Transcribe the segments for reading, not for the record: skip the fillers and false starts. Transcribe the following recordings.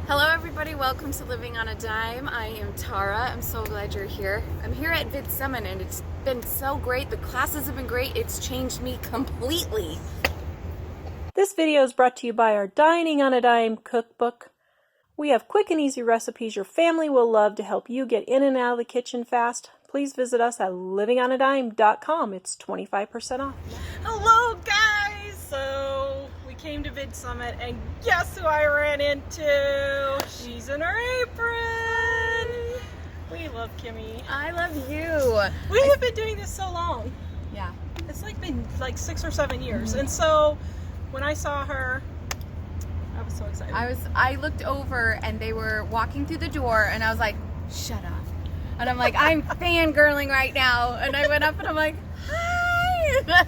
Hello everybody, welcome to Living on a Dime. I am Tara. I'm so glad you're here. I'm here at Vid Summit and it's been so great. The classes have been great. It's changed me completely. This video is brought to you by our Dining on a Dime cookbook. We have quick and easy recipes your family will love to help you get in and out of the kitchen fast. Please visit us at livingonadime.com. It's 25% off. Hello guys! So we came to Vid Summit and guess who I ran into? She's in her apron! We love Kimmy. I love you. We have been doing this so long. Yeah. It's been 6 or 7 years. And so when I saw her, I was so excited. I looked over and they were walking through the door and I was like, shut up. And I'm like, I'm fangirling right now. And I went up and I'm like, hi.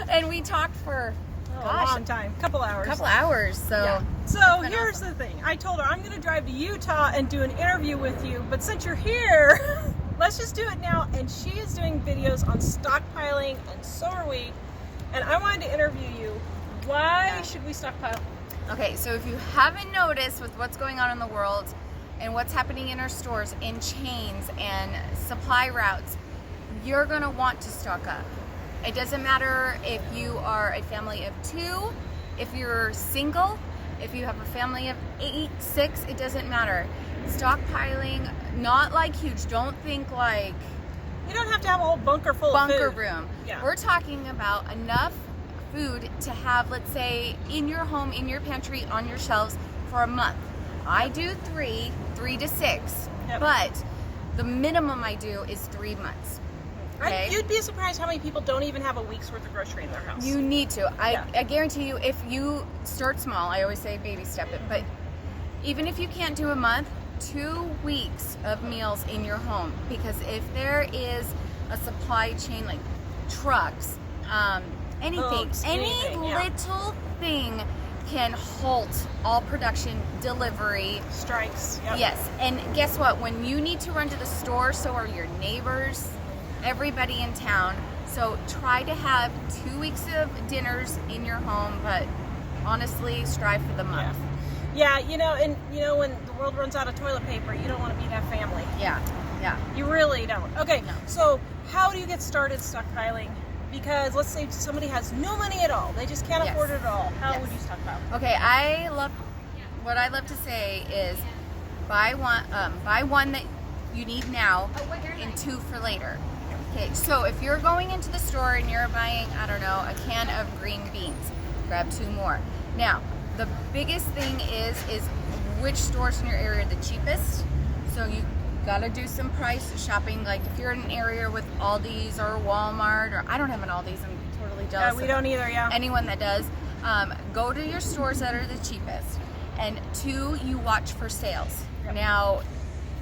And we talked for a long time, couple hours. So yeah. So here's the thing. I told her I'm going to drive to Utah and do an interview with you. But since you're here, let's just do it now. And she is doing videos on stockpiling, and so are we. And I wanted to interview you. Why should we stockpile? Okay, so if you haven't noticed with what's going on in the world and what's happening in our stores, in chains and supply routes, you're gonna want to stock up. It doesn't matter if you are a family of 2, if you're single, if you have a family of 8, 6, it doesn't matter. Stockpiling, not like huge, don't think like... You don't have to have a whole bunker full of food. Bunker room. Yeah. We're talking about enough food to have, let's say, in your home, in your pantry, on your shelves for a month. I do 3 to 6, but the minimum I do is 3 months. Okay? You'd be surprised how many people don't even have a week's worth of grocery in their house. You need to. I guarantee you, if you start small, I always say baby step it, but even if you can't do a month, 2 weeks of meals in your home, because if there is a supply chain like trucks, anything, little thing can halt all production, delivery, strikes. Yes, and guess what? When you need to run to the store, so are your neighbors, everybody in town. So try to have 2 weeks of dinners in your home, but honestly, strive for the month. Yeah, when the world runs out of toilet paper, you don't want to be that family. Yeah. You really don't. Okay, no. So how do you get started stockpiling? Because let's say somebody has no money at all. They just can't afford it at all. How would you stockpile? Okay, what I love to say is buy one that you need now and 2 for later. Okay, so if you're going into the store and you're buying, I don't know, a can of green beans, grab 2 more. Now, the biggest thing is which stores in your area are the cheapest. So you gotta do some price shopping. Like if you're in an area with Aldi's or Walmart, or I don't have an Aldi's, I'm totally jealous. Yeah, we don't either, Anyone that does, go to your stores that are the cheapest. And 2, you watch for sales. Now,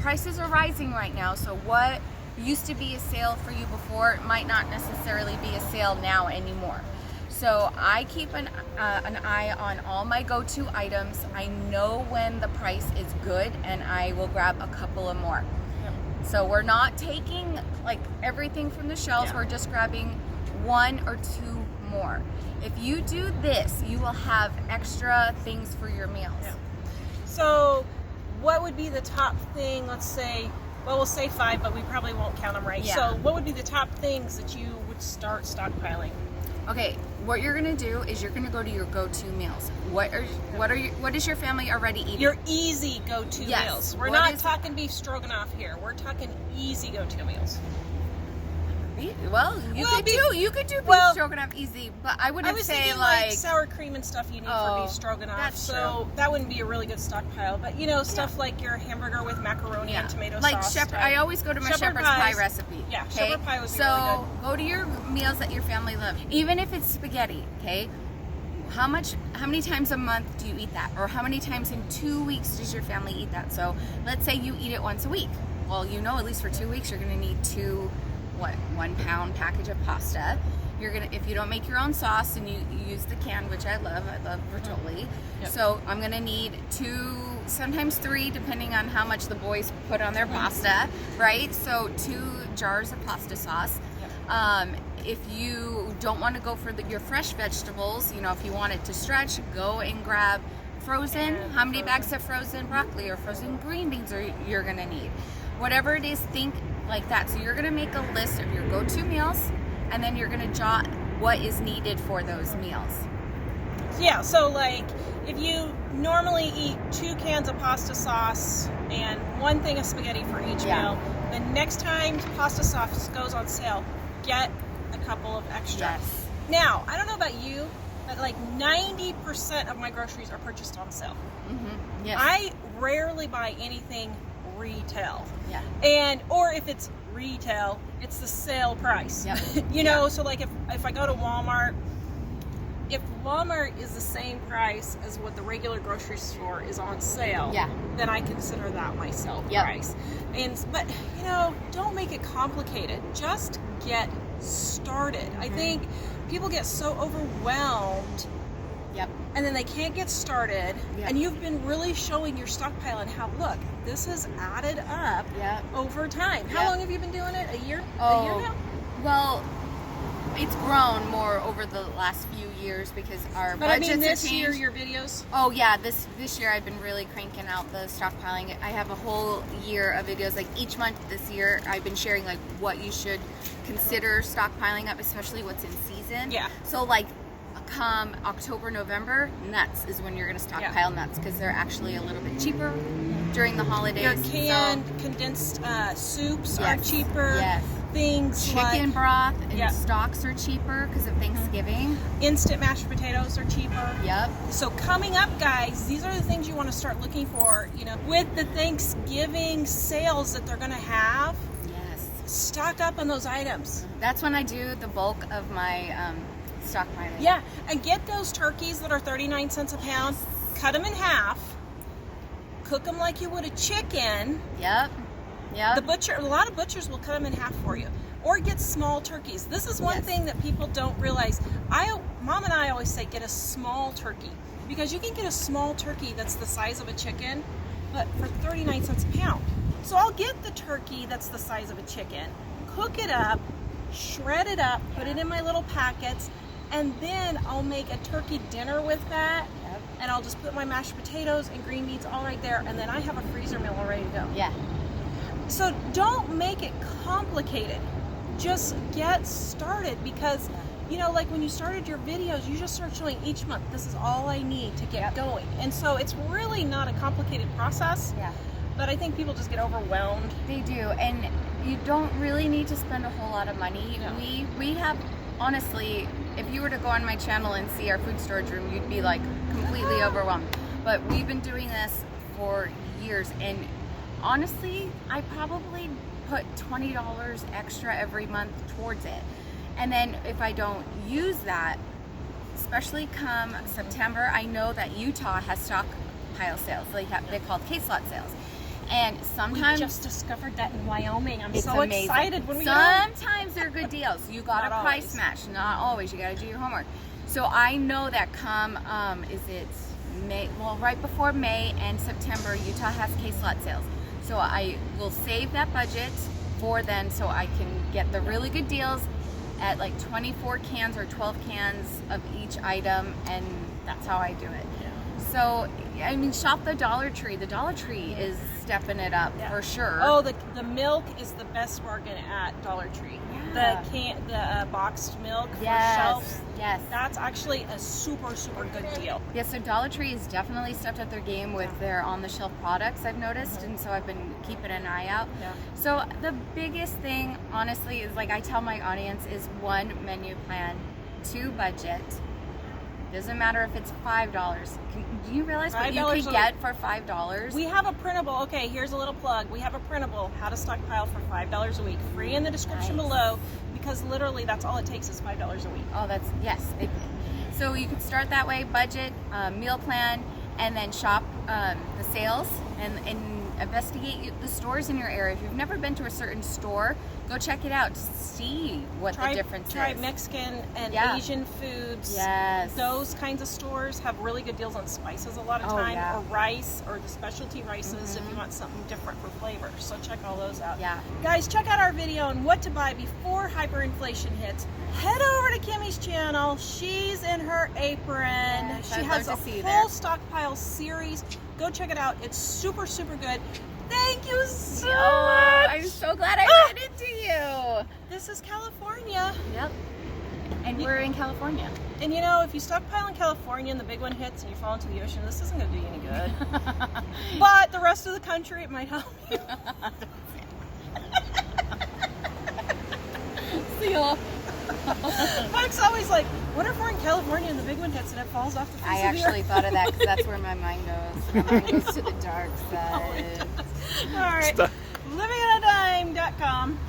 prices are rising right now, so what used to be a sale for you before might not necessarily be a sale now anymore. So I keep an eye on all my go-to items. I know when the price is good and I will grab a couple of more. So we're not taking like everything from the shelves, we're just grabbing 1 or 2 more. If you do this, you will have extra things for your meals. So what would be the top thing, let's say, well, we'll say 5, but we probably won't count them right. So what would be the top things that you would start stockpiling? Okay, what you're gonna do is you're gonna go to your go-to meals. What is your family already eating? Your easy go-to meals. We're not talking beef stroganoff here. We're talking easy go-to meals. Well, you could do beef stroganoff easy, but I wouldn't say like sour cream and stuff you need for beef stroganoff. That's true. That wouldn't be a really good stockpile. But stuff like your hamburger with macaroni and tomato sauce. Like I always go to my shepherd's pie recipe. Yeah, shepherd pie would be really good. Go to your meals that your family loves. Even if it's spaghetti, okay? How many times a month do you eat that? Or how many times in 2 weeks does your family eat that? So let's say you eat it once a week. Well, at least for 2 weeks you're gonna need 1 pound package of pasta. If you don't make your own sauce and you use the can, which I love Bertolli. So I'm gonna need 2, sometimes 3, depending on how much the boys put on their pasta, right? So 2 jars of pasta sauce. If you don't want to go for your fresh vegetables, if you want it to stretch, go and grab frozen, And how many frozen. bags of frozen broccoli or frozen green beans are you're gonna need. Whatever it is, think like that. So you're gonna make a list of your go-to meals, and then you're gonna jot what is needed for those meals. Yeah, so like if you normally eat 2 cans of pasta sauce and 1 thing of spaghetti for each meal, the next time pasta sauce goes on sale, get a couple of extra. Yes. Now, I don't know about you, but like 90% of my groceries are purchased on sale. Mm-hmm. Yes. I rarely buy anything retail. Yeah. And or if it's retail, it's the sale price. Yep. You know, so like if I go to Walmart, if Walmart is the same price as what the regular grocery store is on sale, then I consider that my sale price. But you know, don't make it complicated. Just get started. I think people get so overwhelmed. And then they can't get started. And you've been really showing your stockpile and how, look, this has added up over time. How long have you been doing it? A year? A year now? Well, it's grown more over the last few years because our budgets have this changed. year, your videos? Oh yeah, this year I've been really cranking out the stockpiling. I have a whole year of videos. Like each month this year, I've been sharing like what you should consider stockpiling up, especially what's in season. So like come October, November, nuts is when you're going to stockpile nuts because they're actually a little bit cheaper during the holidays. Your canned condensed soups are cheaper. Things chicken like broth and stocks are cheaper because of Thanksgiving. Instant mashed potatoes are cheaper. So coming up, guys, these are the things you want to start looking for. You know, with the Thanksgiving sales that they're going to have. Stock up on those items. That's when I do the bulk of my stockpiling. And get those turkeys that are 39 cents a pound. Cut them in half. Cook them like you would a chicken. The butcher, a lot of butchers will cut them in half for you. Or get small turkeys. This is one thing that people don't realize. Mom and I always say get a small turkey because you can get a small turkey that's the size of a chicken, but for 39 cents a pound. So I'll get the turkey that's the size of a chicken, cook it up, shred it up, put it in my little packets, and then I'll make a turkey dinner with that. And I'll just put my mashed potatoes and green beans all right there, and then I have a freezer meal all ready to go. So don't make it complicated. Just get started because, you know, like when you started your videos, you just start showing each month, this is all I need to get going. And so it's really not a complicated process. But I think people just get overwhelmed. They do, and you don't really need to spend a whole lot of money. We have, honestly, if you were to go on my channel and see our food storage room, you'd be like completely overwhelmed. But we've been doing this for years, and honestly, I probably put $20 extra every month towards it. And then if I don't use that, especially come September, I know that Utah has stockpile sales. They're called case lot sales. And sometimes we just discovered that in Wyoming. I'm it's so amazing. excited when we Sometimes they're good deals. You got to price always. match. Not always. You got to do your homework. So I know that come is it May? Well, right before May and September, Utah has case lot sales. So I will save that budget for then, so I can get the really good deals at like 24 cans or 12 cans of each item, and that's how I do it. So, I mean, shop the Dollar Tree. The Dollar Tree is stepping it up for sure. Oh, the milk is the best bargain at Dollar Tree. The boxed milk for shelves. That's actually a super good deal. So Dollar Tree has definitely stepped up their game with their on-the-shelf products, I've noticed, and so I've been keeping an eye out. So the biggest thing, honestly, is like I tell my audience is 1 menu plan, 2 budget. Doesn't matter if it's $5. Do you realize what you can get for $5? We have a printable. Okay, here's a little plug. We have a printable, How to Stockpile for $5 a week. Free in the description below, because literally that's all it takes is $5 a week. Oh, that's, so you can start that way, budget, meal plan, and then shop the sales. and investigate the stores in your area. If you've never been to a certain store, go check it out to see what the difference Try is. Mexican and Asian foods. Yes. Those kinds of stores have really good deals on spices a lot of time, or rice, or the specialty rices if you want something different for flavor. So check all those out. Yeah. Guys, check out our video on what to buy before hyperinflation hits. Head over to Kimmy's channel. She's in her apron. Yes, she I'd has a love to see you whole there. Stockpile series. Go check it out. It's super, super good. Thank you so much. I'm so glad I ran into you. This is California. Yep. And we're in California. And you know, if you stockpile in California and the big one hits and you fall into the ocean, this isn't going to do you any good. But the rest of the country, it might help you. See you. Mike's always like, what if we're in California and the big one hits and it falls off the face I of the actually earth? thought of that because that's where my mind goes. My mind goes to the dark side. All right. Livingonadime.com.